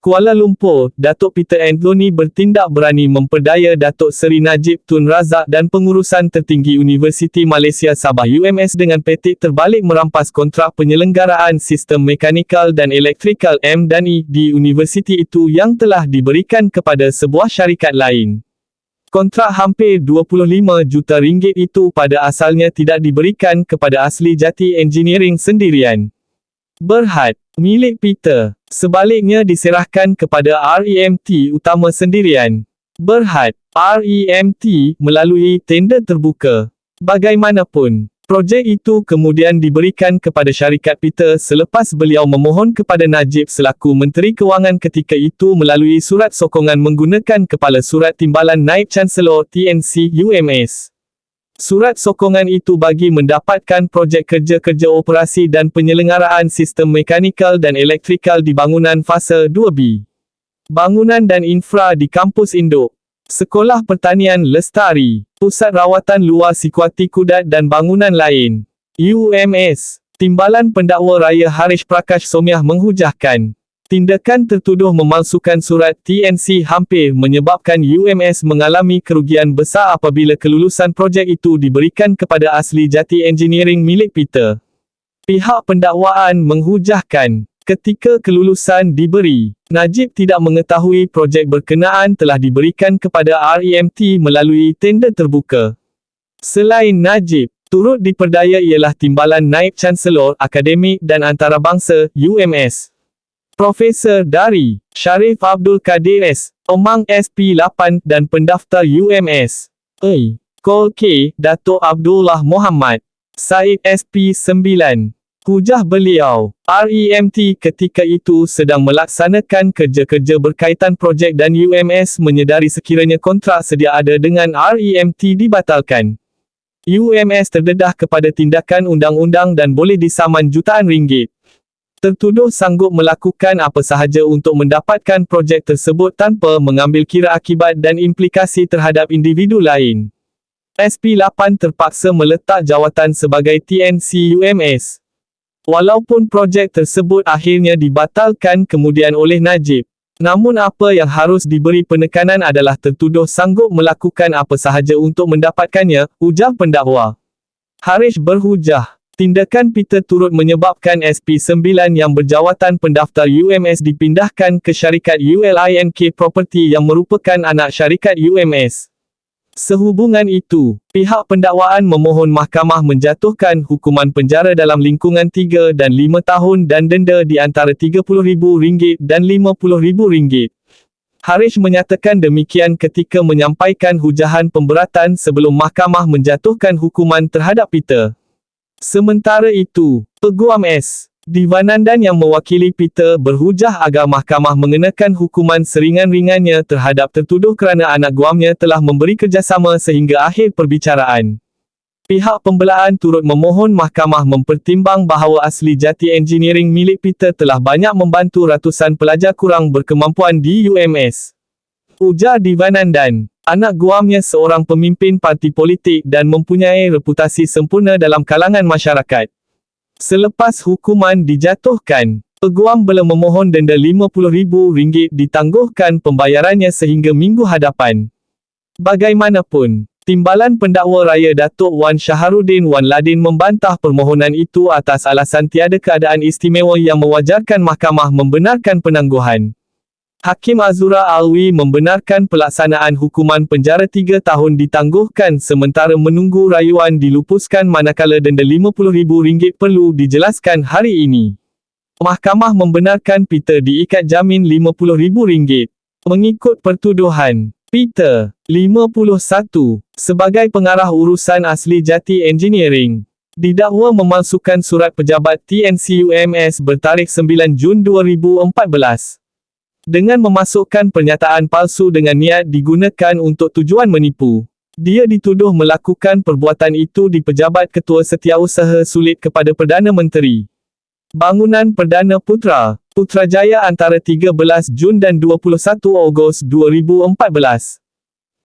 Kuala Lumpur, Datuk Peter Anthony bertindak berani memperdaya Datuk Seri Najib Tun Razak dan pengurusan tertinggi Universiti Malaysia Sabah UMS dengan petik terbalik merampas kontrak penyelenggaraan sistem mekanikal dan elektrikal M&E di universiti itu yang telah diberikan kepada sebuah syarikat lain. Kontrak hampir 25 juta ringgit itu pada asalnya tidak diberikan kepada Asli Jati Engineering sendirian. Berhad, milik Peter, sebaliknya diserahkan kepada REMT Utama sendirian. Berhad, REMT melalui tender terbuka. Bagaimanapun, projek itu kemudian diberikan kepada syarikat Peter selepas beliau memohon kepada Najib selaku Menteri Kewangan ketika itu melalui surat sokongan menggunakan Kepala Surat Timbalan Naib Chancellor TNC UMS. Surat sokongan itu bagi mendapatkan projek kerja-kerja operasi dan penyelenggaraan sistem mekanikal dan elektrikal di bangunan fasa 2B. Bangunan dan infra di kampus induk. Sekolah Pertanian Lestari, Pusat Rawatan Luar Sikuati Kudat dan bangunan lain. UMS. Timbalan Pendakwa Raya Harish Prakash Somiah menghujahkan, tindakan tertuduh memalsukan surat TNC hampir menyebabkan UMS mengalami kerugian besar apabila kelulusan projek itu diberikan kepada Asli Jati Engineering milik Peter. Pihak pendakwaan menghujahkan, ketika kelulusan diberi, Najib tidak mengetahui projek berkenaan telah diberikan kepada REMT melalui tender terbuka. Selain Najib, turut diperdaya ialah Timbalan Naib Chancellor Akademik dan Antarabangsa UMS, Profesor Dari Sharif Abdul Kadir S. Omang SP8 dan pendaftar UMS. Kol K. Datuk Abdullah Muhammad Said SP9. Hujah beliau, REMT ketika itu sedang melaksanakan kerja-kerja berkaitan projek dan UMS menyedari sekiranya kontrak sedia ada dengan REMT dibatalkan. UMS terdedah kepada tindakan undang-undang dan boleh disaman jutaan ringgit. Tertuduh sanggup melakukan apa sahaja untuk mendapatkan projek tersebut tanpa mengambil kira akibat dan implikasi terhadap individu lain. SP8 terpaksa meletak jawatan sebagai TNC UMS. Walaupun projek tersebut akhirnya dibatalkan kemudian oleh Najib, namun apa yang harus diberi penekanan adalah tertuduh sanggup melakukan apa sahaja untuk mendapatkannya, ujar pendakwa. Harish berhujah, tindakan Peter turut menyebabkan SP9 yang berjawatan pendaftar UMS dipindahkan ke syarikat ULINK Property yang merupakan anak syarikat UMS. Sehubungan itu, pihak pendakwaan memohon mahkamah menjatuhkan hukuman penjara dalam lingkungan 3 dan 5 tahun dan denda di antara RM30,000 dan RM50,000. Harish menyatakan demikian ketika menyampaikan hujahan pemberatan sebelum mahkamah menjatuhkan hukuman terhadap Peter. Sementara itu, Peguam S. Divanandan yang mewakili Peter berhujah agar mahkamah mengenakan hukuman seringan-ringannya terhadap tertuduh kerana anak guamnya telah memberi kerjasama sehingga akhir perbicaraan. Pihak pembelaan turut memohon mahkamah mempertimbang bahawa Asli Jati Engineering milik Peter telah banyak membantu ratusan pelajar kurang berkemampuan di UMS. Ujar Divanandan, anak guamnya seorang pemimpin parti politik dan mempunyai reputasi sempurna dalam kalangan masyarakat. Selepas hukuman dijatuhkan, peguam belum memohon denda RM50,000 ditangguhkan pembayarannya sehingga minggu hadapan. Bagaimanapun, Timbalan Pendakwa Raya Datuk Wan Shaharuddin Wan Ladin membantah permohonan itu atas alasan tiada keadaan istimewa yang mewajarkan mahkamah membenarkan penangguhan. Hakim Azura Alwi membenarkan pelaksanaan hukuman penjara 3 tahun ditangguhkan sementara menunggu rayuan dilupuskan manakala denda RM50,000 perlu dijelaskan hari ini. Mahkamah membenarkan Peter diikat jamin RM50,000. Mengikut pertuduhan, Peter, 51, sebagai pengarah urusan Asli Jati Engineering, didakwa memalsukan surat pejabat TNC UMS bertarikh 9 Jun 2014. Dengan memasukkan pernyataan palsu dengan niat digunakan untuk tujuan menipu. Dia dituduh melakukan perbuatan itu di Pejabat Ketua Setiausaha Sulit kepada Perdana Menteri. Bangunan Perdana Putra, Putrajaya antara 13 Jun dan 21 Ogos 2014.